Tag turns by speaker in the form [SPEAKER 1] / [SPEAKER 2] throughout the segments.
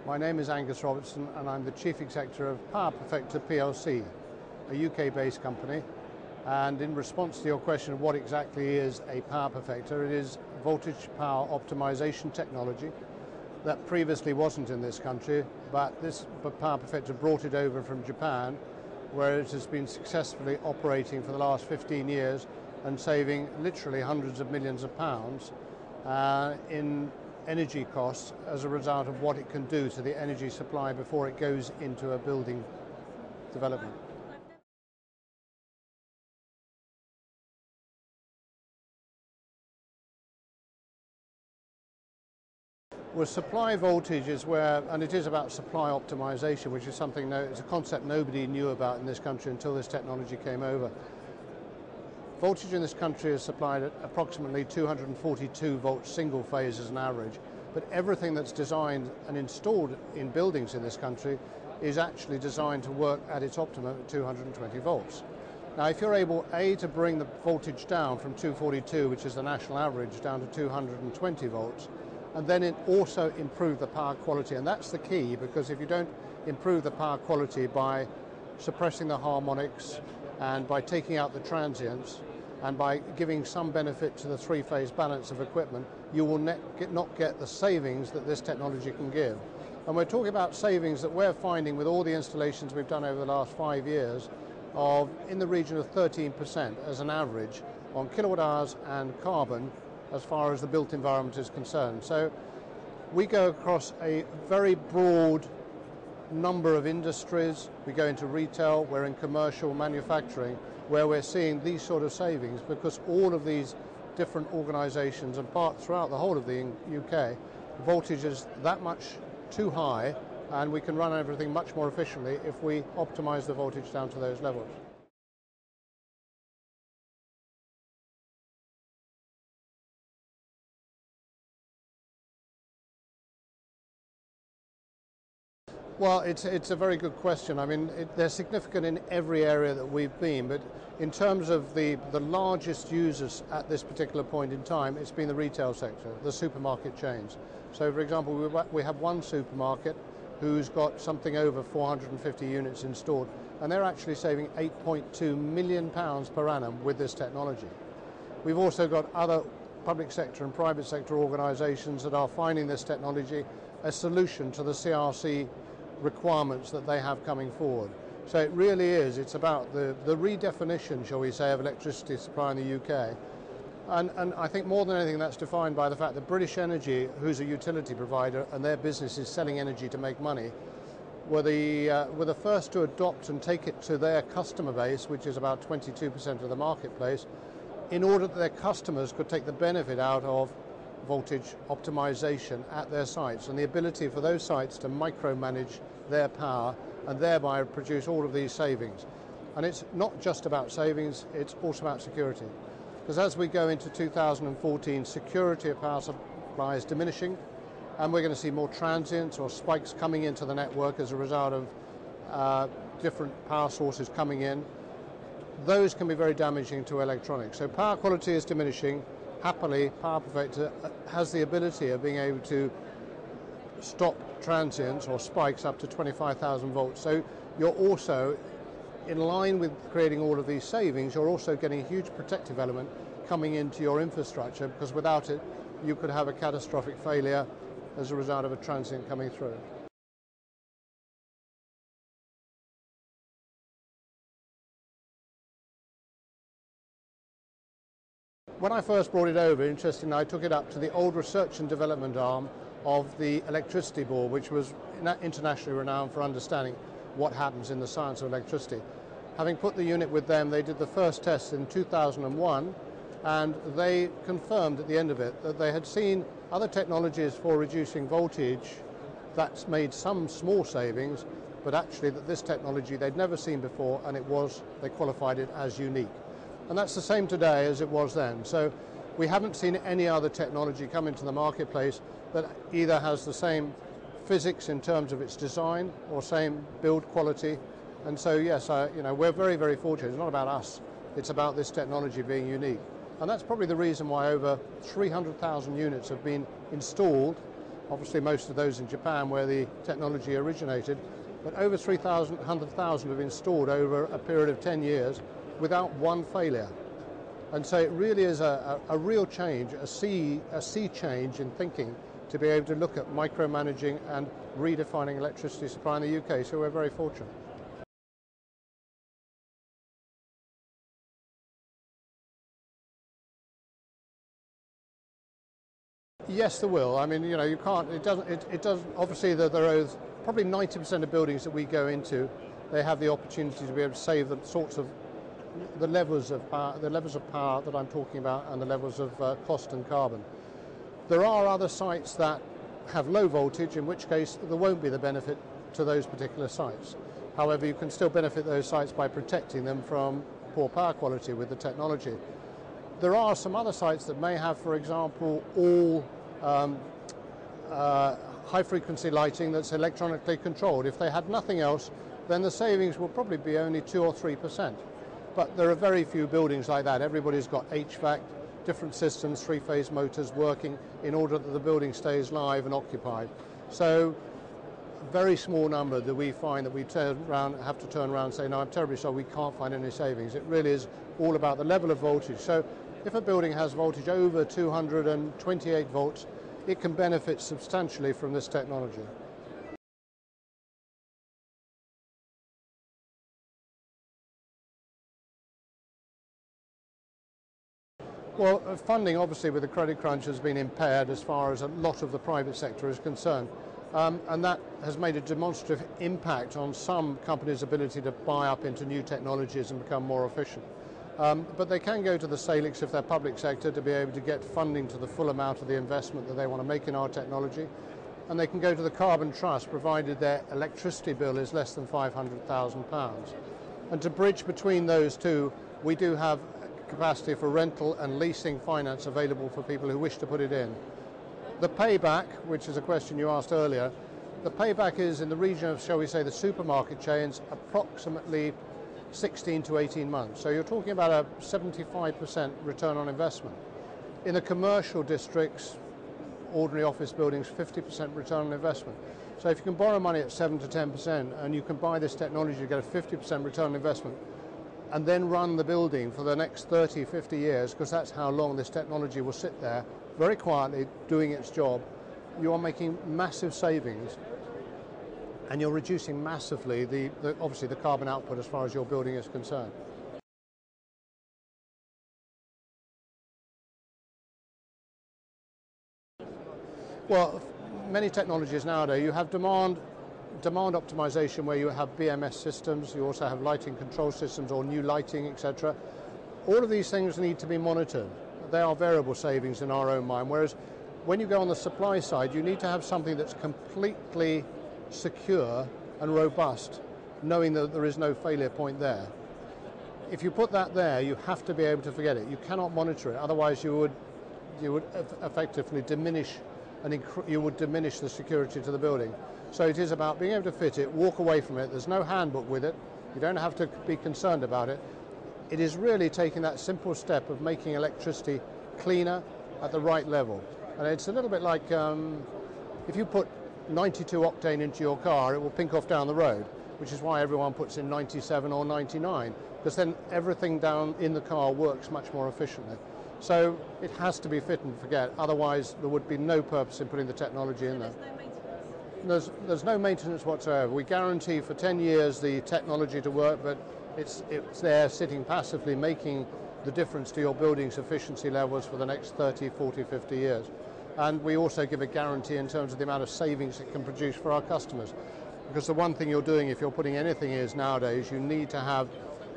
[SPEAKER 1] My name is Angus Robertson and I'm the Chief Executive of Perfector PLC, a UK-based company. And in response to your question of what exactly is a power perfector, it is voltage power optimization technology that previously wasn't in this country, but this power perfector brought it over from Japan, where it has been successfully operating for the last 15 years and saving literally hundreds of millions of pounds in energy costs as a result of what it can do to the energy supply before it goes into a building development. Well, supply voltage is where, and it is about supply optimization, which is something, it's a concept nobody knew about in this country until this technology came over. Voltage in this country is supplied at approximately 242 volts single phase as an average, but everything that's designed and installed in buildings in this country is actually designed to work at its optimum at 220 volts. Now, if you're able, A, to bring the voltage down from 242, which is the national average, down to 220 volts, and then it also improve the power quality, and that's the key, because if you don't improve the power quality by suppressing the harmonics and by taking out the transients and by giving some benefit to the three-phase balance of equipment, you will not get the savings that this technology can give. And we're talking about savings that we're finding with all the installations we've done over the last 5 years of in the region of 13% as an average on kilowatt hours and carbon as far as the built environment is concerned. So we go across a very broad number of industries. We go into retail, we're in commercial manufacturing, where we're seeing these sort of savings, because all of these different organisations and parts throughout the whole of the UK, voltage is that much too high, and we can run everything much more efficiently if we optimise the voltage down to those levels. Well, it's a very good question. I mean, they're significant in every area that we've been, but in terms of the largest users at this particular point in time, it's been the retail sector, the supermarket chains. So, for example, we have one supermarket who's got something over 450 units installed, and they're actually saving £8.2 million per annum with this technology. We've also got other public sector and private sector organisations that are finding this technology a solution to the CRC requirements that they have coming forward. So it really is, it's about the redefinition, shall we say, of electricity supply in the UK. And I think more than anything that's defined by the fact that British Energy, who's a utility provider and their business is selling energy to make money, were the first to adopt and take it to their customer base, which is about 22% of the marketplace, in order that their customers could take the benefit out of voltage optimization at their sites and the ability for those sites to micromanage their power and thereby produce all of these savings. And it's not just about savings, it's also about security. Because as we go into 2014, security of power supply is diminishing, and we're going to see more transients or spikes coming into the network as a result of different power sources coming in. Those can be very damaging to electronics. So power quality is diminishing. Happily, Power Perfector has the ability of being able to stop transients or spikes up to 25,000 volts. So you're also, in line with creating all of these savings, you're also getting a huge protective element coming into your infrastructure, because without it, you could have a catastrophic failure as a result of a transient coming through. When I first brought it over, interestingly, I took it up to the old research and development arm of the electricity board, which was internationally renowned for understanding what happens in the science of electricity. Having put the unit with them, they did the first test in 2001, and they confirmed at the end of it that they had seen other technologies for reducing voltage that's made some small savings, but actually that this technology they'd never seen before, and they qualified it as unique. And that's the same today as it was then. So we haven't seen any other technology come into the marketplace that either has the same physics in terms of its design or same build quality. And so yes, we're very, very fortunate. It's not about us, it's about this technology being unique. And that's probably the reason why over 300,000 units have been installed obviously most of those in Japan where the technology originated, but over 300,000 have installed over a period of 10 years without one failure. And so it really is a real change, a sea change in thinking to be able to look at micromanaging and redefining electricity supply in the UK, so we're very fortunate. Yes, there will. I mean, you know, you can't, it doesn't, obviously there are probably 90% of buildings that we go into, they have the opportunity to be able to save the sorts of, the levels of power that I'm talking about and the levels of cost and carbon. There are other sites that have low voltage, in which case there won't be the benefit to those particular sites. However, you can still benefit those sites by protecting them from poor power quality with the technology. There are some other sites that may have, for example, all high frequency lighting that's electronically controlled. If they had nothing else, then the savings will probably be only 2 or 3%. But there are very few buildings like that. Everybody's got HVAC, different systems, three-phase motors working in order that the building stays live and occupied. So a very small number that we find that we have to turn around and say, no, I'm terribly sorry, we can't find any savings. It really is all about the level of voltage. So if a building has voltage over 228 volts, it can benefit substantially from this technology. Well, funding obviously with the credit crunch has been impaired as far as a lot of the private sector is concerned. And that has made a demonstrative impact on some companies' ability to buy up into new technologies and become more efficient. But they can go to the Salix if they're public sector to be able to get funding to the full amount of the investment that they want to make in our technology. And they can go to the Carbon Trust provided their electricity bill is less than £500,000. And to bridge between those two, we do have capacity for rental and leasing finance available for people who wish to put it in. The payback, which is a question you asked earlier, the payback is in the region of, shall we say, the supermarket chains, approximately 16 to 18 months. So you're talking about a 75% return on investment. In the commercial districts, ordinary office buildings, 50% return on investment. So if you can borrow money at 7 to 10% and you can buy this technology to get a 50% return on investment, and then run the building for the next 30, 50 years, because that's how long this technology will sit there, very quietly doing its job, you are making massive savings and you're reducing massively obviously the carbon output as far as your building is concerned. Well, many technologies nowadays, you have demand optimization where you have BMS systems, you also have lighting control systems or new lighting, etc. All of these things need to be monitored. They are variable savings in our own mind, whereas when you go on the supply side, you need to have something that's completely secure and robust, knowing that there is no failure point there. If you put that there, you have to be able to forget it. You cannot monitor it, otherwise you would effectively diminish the security to the building. So it is about being able to fit it, walk away from it. There's no handbook with it. You don't have to be concerned about it. It is really taking that simple step of making electricity cleaner at the right level. And it's a little bit like if you put 92 octane into your car, it will pink off down the road, which is why everyone puts in 97 or 99, because then everything down in the car works much more efficiently. So it has to be fit and forget, otherwise there would be no purpose in putting the technology in there. There's no maintenance whatsoever. We guarantee for 10 years the technology to work, but it's there sitting passively making the difference to your building's efficiency levels for the next 30, 40, 50 years. And we also give a guarantee in terms of the amount of savings it can produce for our customers. Because the one thing you're doing if you're putting anything is nowadays, you need to have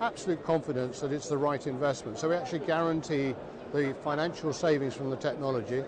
[SPEAKER 1] absolute confidence that it's the right investment. So we actually guarantee the financial savings from the technology,